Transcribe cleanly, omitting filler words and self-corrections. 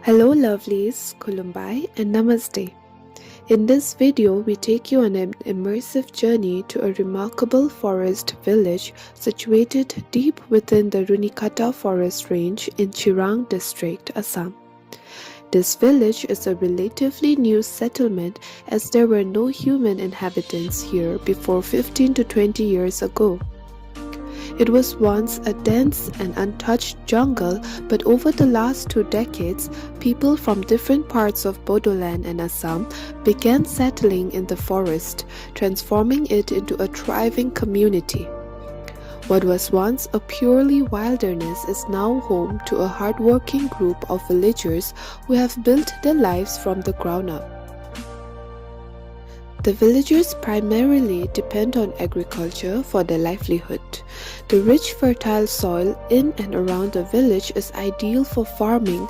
Hello lovelies, Kulumbai and Namaste. In this video, we take you on an immersive journey to a remarkable forest village situated deep within the Runikata forest range in Chirang district, Assam. This village is a relatively new settlement as there were no human inhabitants here before 15 to 20 years ago. It was once a dense and untouched jungle, but over the last 2 decades, people from different parts of Bodoland and Assam began settling in the forest, transforming it into a thriving community. What was once a purely wilderness is now home to a hardworking group of villagers who have built their lives from the ground up. The villagers primarily depend on agriculture for their livelihood. The rich fertile soil in and around the village is ideal for farming